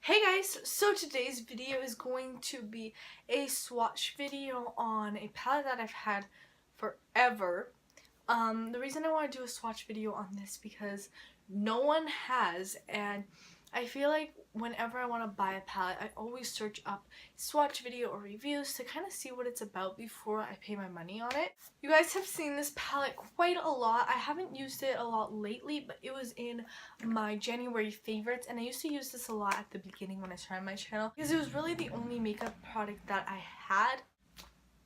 Hey guys, so today's video is going to be a swatch video on a palette that I've had forever. The reason I want to do a swatch video on this because no one has, and I feel like whenever I want to buy a palette, I always search up swatch video or reviews to kind of see what it's about before I pay my money on it. You guys have seen this palette quite a lot. I haven't used it a lot lately, but it was in my January favorites, and I used to use this a lot at the beginning when I started my channel because it was really the only makeup product that I had.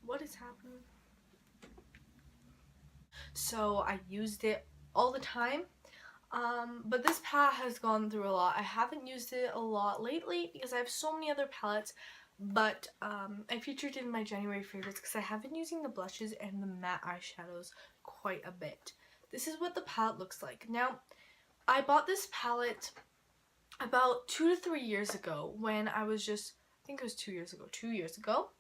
What is happening? So I used it all the time. But this palette has gone through a lot. I haven't used it a lot lately because I have so many other palettes, but I featured it in my January favorites because I have been using the blushes and the matte eyeshadows quite a bit. This is what the palette looks like. Now, I bought this palette about 2 to 3 years ago when I was just, I think it was 2 years ago.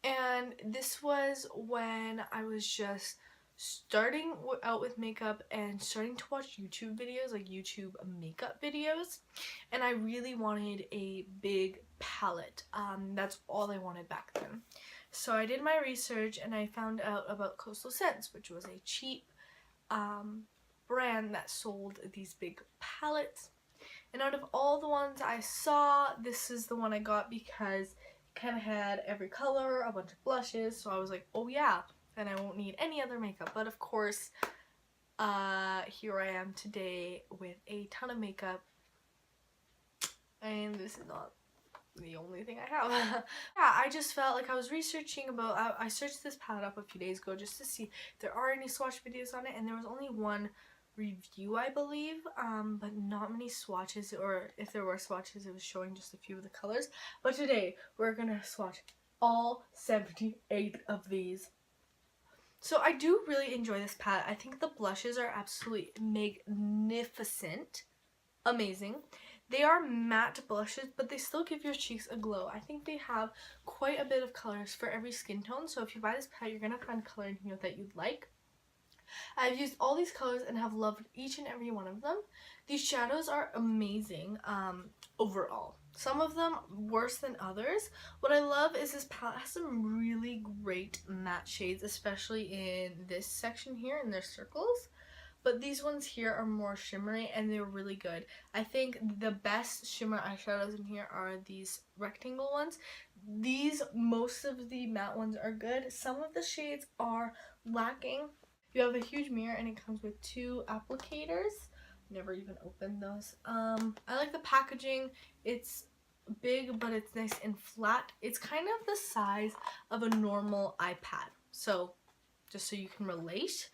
And this was when I was just starting out with makeup and starting to watch YouTube videos, like YouTube makeup videos, and I really wanted a big palette. That's all I wanted back then. So I did my research and I found out about Coastal Scents, which was a cheap brand that sold these big palettes. And out of all the ones I saw, this is the one I got because it kind of had every color, a bunch of blushes, so I was like, oh yeah, and I won't need any other makeup. But of course, here I am today with a ton of makeup, and this is not the only thing I have. Yeah, I just felt like I was researching about, I searched this palette up a few days ago just to see if there are any swatch videos on it, and there was only one review, I believe, but not many swatches, or if there were swatches, it was showing just a few of the colors. But today, we're gonna swatch all 78 of these. So I do really enjoy this palette. I think the blushes are absolutely magnificent. Amazing. They are matte blushes, but they still give your cheeks a glow. I think they have quite a bit of colors for every skin tone. So if you buy this palette, you're going to find color in here that you'd like. I've used all these colors and have loved each and every one of them. These shadows are amazing overall. Some of them worse than others. What I love is this palette has some really great matte shades, especially in this section here in their circles. But these ones here are more shimmery and they're really good. I think the best shimmer eyeshadows in here are these rectangle ones. Most of the matte ones are good. Some of the shades are lacking. You have a huge mirror and it comes with 2 applicators. Never even opened those. I like the packaging. It's big, but it's nice and flat. It's kind of the size of a normal iPad. So, just so you can relate.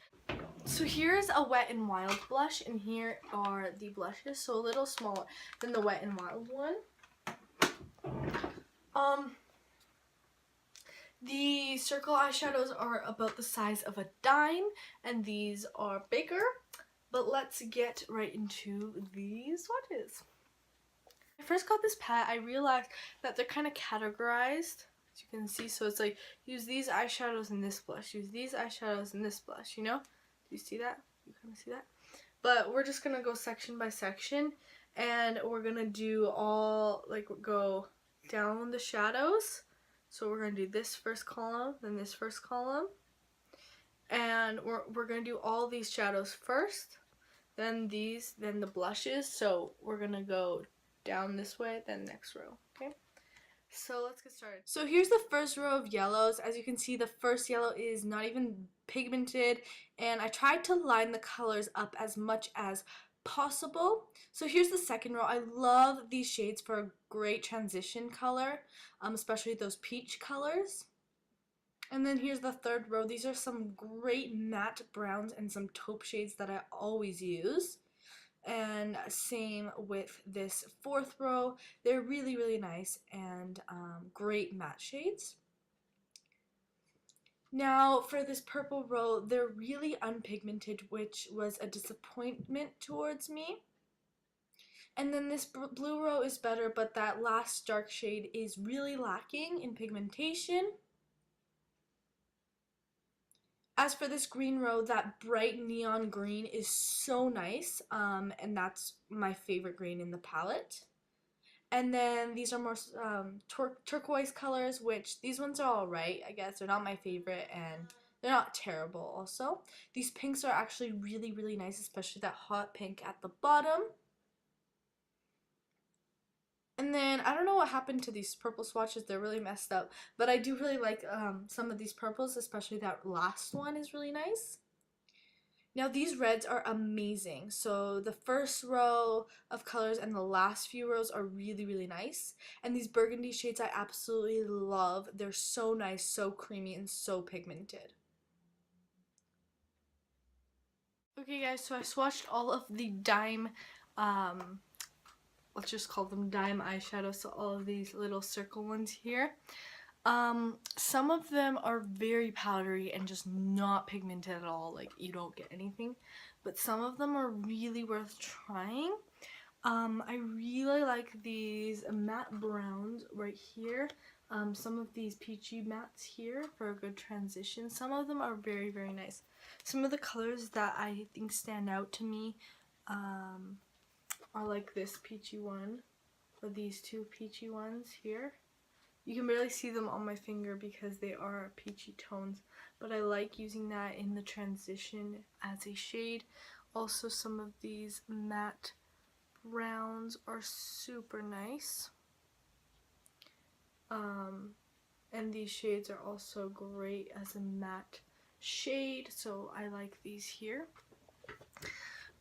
So here's a Wet n Wild blush, and here are the blushes. So a little smaller than the Wet n Wild one. The circle eyeshadows are about the size of a dime, and these are bigger. But let's get right into the swatches. When I first got this palette, I realized that they're kind of categorized, as you can see. So it's like, use these eyeshadows in this blush, use these eyeshadows in this blush, you know? Do you see that? You kind of see that? But we're just going to go section by section, and we're going to do all, like, go down the shadows. So we're going to do this first column, then this first column. And we're going to do all these shadows first, then these, then the blushes. So we're going to go down this way, then next row, okay? So let's get started. So here's the first row of yellows. As you can see, the first yellow is not even pigmented, and I tried to line the colors up as much as possible. So here's the second row. I love these shades for a great transition color, especially those peach colors. And then here's the third row. These are some great matte browns and some taupe shades that I always use. And same with this fourth row. They're really, really nice and great matte shades. Now for this purple row, they're really unpigmented, which was a disappointment towards me. And then this blue row is better, but that last dark shade is really lacking in pigmentation. As for this green row, that bright neon green is so nice, and that's my favorite green in the palette. And then these are more turquoise colors, which these ones are alright, I guess. They're not my favorite, and they're not terrible also. These pinks are actually really, really nice, especially that hot pink at the bottom. And then, I don't know what happened to these purple swatches. They're really messed up. But I do really like some of these purples, especially that last one is really nice. Now these reds are amazing. So the first row of colors and the last few rows are really, really nice. And these burgundy shades I absolutely love. They're so nice, so creamy, and so pigmented. Okay guys, so I swatched all of the dime, let's just call them dime eyeshadows, so all of these little circle ones here. Some of them are very powdery and just not pigmented at all, like you don't get anything, but some of them are really worth trying. I really like these matte browns right here. Some of these peachy mattes here for a good transition. Some of them are very, very nice. Some of the colors that I think stand out to me are like this peachy one, or these two peachy ones here. You can barely see them on my finger because they are peachy tones, but I like using that in the transition as a shade. Also, some of these matte browns are super nice. And these shades are also great as a matte shade, so I like these here.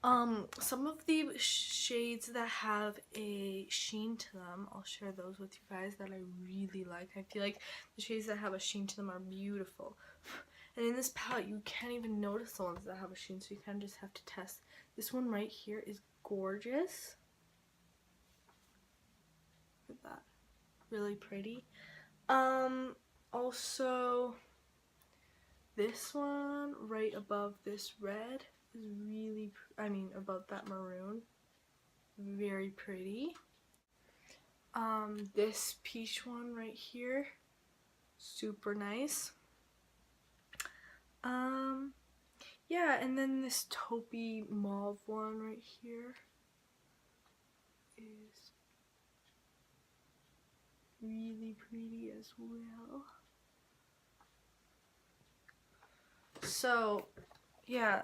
Some of the shades that have a sheen to them, I'll share those with you guys that I really like. I feel like the shades that have a sheen to them are beautiful. And in this palette, you can't even notice the ones that have a sheen, so you kind of just have to test. This one right here is gorgeous. Look at that. Really pretty. Also, this one right above this red is really, above that maroon, very pretty. This peach one right here, super nice. Yeah, and then this taupey mauve one right here is really pretty as well. So, yeah,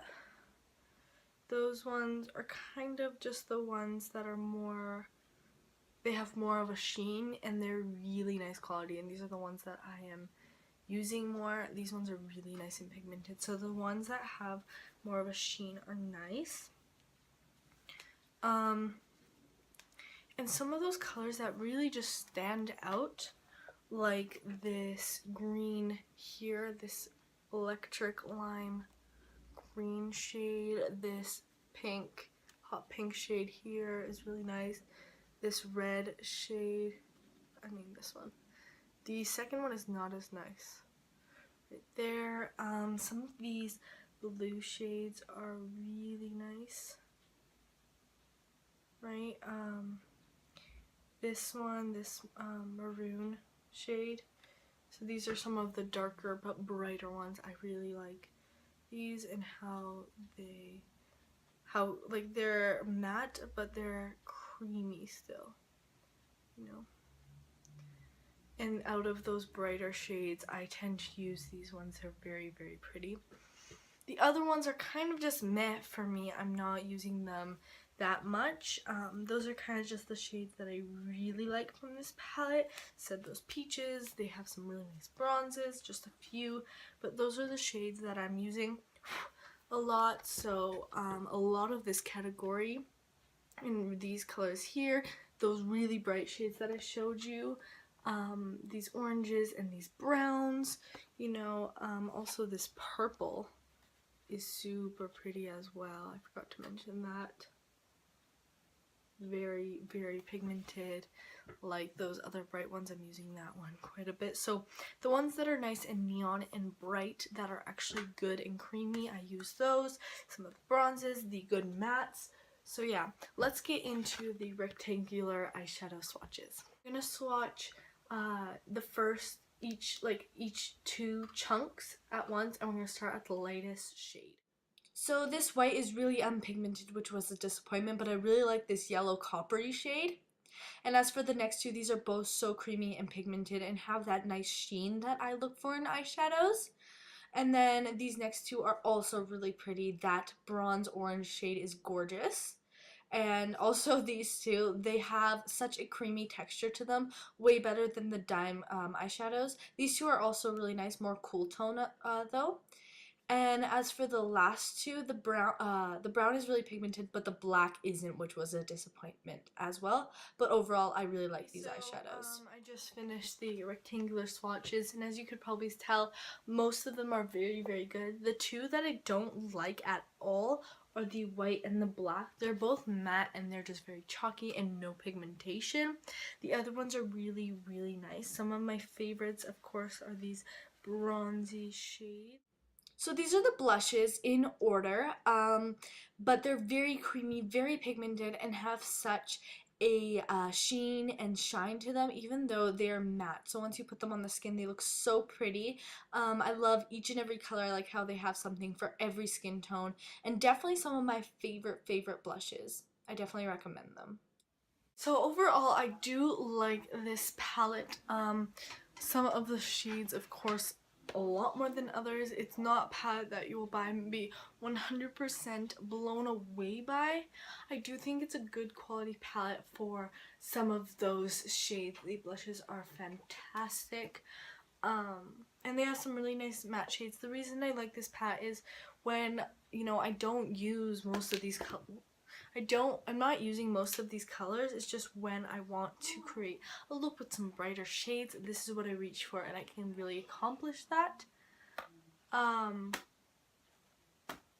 those ones are kind of just the ones that are more, they have more of a sheen and they're really nice quality, and these are the ones that I am using more. These ones are really nice and pigmented, so the ones that have more of a sheen are nice. And some of those colors that really just stand out, like this green here, this electric lime green shade, this pink, hot pink shade here is really nice. This red shade, this one. The second one is not as nice. Right there. Some of these blue shades are really nice. Right? This one, this maroon shade. So these are some of the darker but brighter ones. I really like these and how they're matte but they're creamy still, you know. And out of those brighter shades, I tend to use these ones. They're very, very pretty. The other ones are kind of just meh for me. I'm not using them that much. Those are kind of just the shades that I really like from this palette. Said those peaches, they have some really nice bronzes, just a few, but those are the shades that I'm using a lot. So a lot of this category in these colors here, those really bright shades that I showed you, these oranges and these browns, you know, also this purple is super pretty as well. I forgot to mention that. Very, very pigmented. Like those other bright ones, I'm using that one quite a bit. So the ones that are nice and neon and bright, that are actually good and creamy, I use those. Some of the bronzes, the good mattes. So yeah, let's get into the rectangular eyeshadow swatches. I'm gonna swatch the first, each two chunks at once, and we're gonna start at the lightest shade. So this white is really unpigmented, which was a disappointment, but I really like this yellow coppery shade. And as for the next two, these are both so creamy and pigmented and have that nice sheen that I look for in eyeshadows. And then these next two are also really pretty. That bronze orange shade is gorgeous. And also these two, they have such a creamy texture to them, way better than the Dime eyeshadows. These two are also really nice, more cool tone though. And as for the last two, the brown is really pigmented, but the black isn't, which was a disappointment as well. But overall, I really like these eyeshadows. I just finished the rectangular swatches, and as you could probably tell, most of them are very, very good. The two that I don't like at all are the white and the black. They're both matte, and they're just very chalky and no pigmentation. The other ones are really, really nice. Some of my favorites, of course, are these bronzy shades. So these are the blushes in order, but they're very creamy, very pigmented, and have such a sheen and shine to them, even though they're matte. So once you put them on the skin, they look so pretty. I love each and every color. I like how they have something for every skin tone, and definitely some of my favorite blushes. I definitely recommend them. So overall, I do like this palette. Some of the shades, of course, a lot more than others. It's not a palette that you will buy and be 100% blown away by. I do think it's a good quality palette for some of those shades. The blushes are fantastic. And they have some really nice matte shades. The reason I like this palette is when, you know, I don't use most of these colors. I'm not using most of these colors. It's just when I want to create a look with some brighter shades, this is what I reach for, and I can really accomplish that.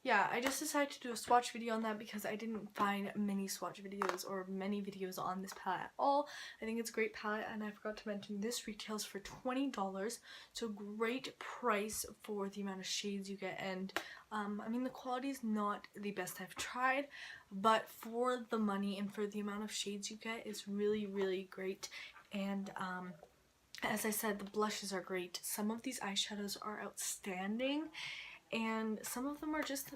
Yeah, I just decided to do a swatch video on that because I didn't find many swatch videos or many videos on this palette at all. I think it's a great palette, and I forgot to mention this retails for $20, so great price for the amount of shades you get. And I mean, the quality is not the best I've tried, but for the money and for the amount of shades you get, it's really, really great. And as I said, the blushes are great. Some of these eyeshadows are outstanding, and some of them are just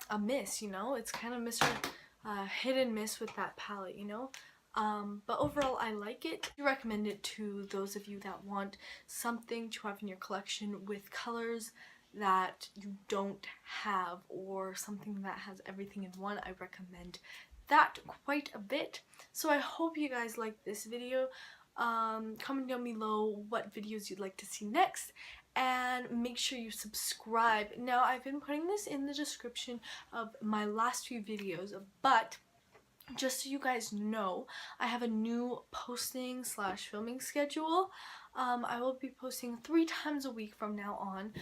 a miss, you know? It's kind of hit and miss with that palette, you know? But overall, I like it. I recommend it to those of you that want something to have in your collection with colors that you don't have, or something that has everything in one. I recommend that quite a bit. So I hope you guys liked this video. Comment down below what videos you'd like to see next, and make sure you subscribe. Now, I've been putting this in the description of my last few videos, but just so you guys know, I have a new posting / filming schedule. I will be posting 3 times a week from now on.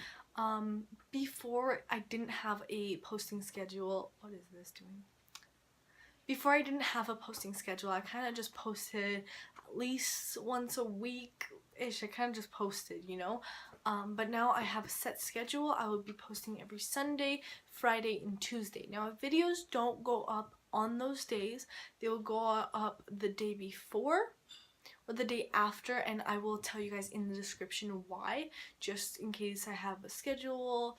Before I didn't have a posting schedule. What is this doing? Before I didn't have a posting schedule, I kind of just posted at least once a week-ish. I kind of just posted, you know? But now I have a set schedule. I will be posting every Sunday, Friday, and Tuesday. Now, if videos don't go up on those days, they will go up the day before or the day after, and I will tell you guys in the description why, just in case I have a schedule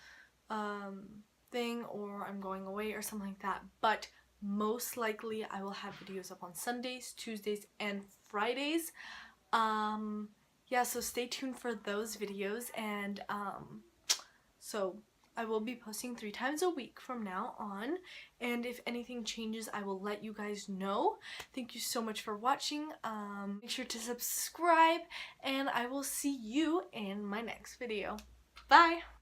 thing, or I'm going away or something like that. But most likely I will have videos up on Sundays, Tuesdays, and Fridays. Yeah, so stay tuned for those videos, and so I will be posting 3 times a week from now on, and if anything changes, I will let you guys know. Thank you so much for watching. Make sure to subscribe, and I will see you in my next video. Bye!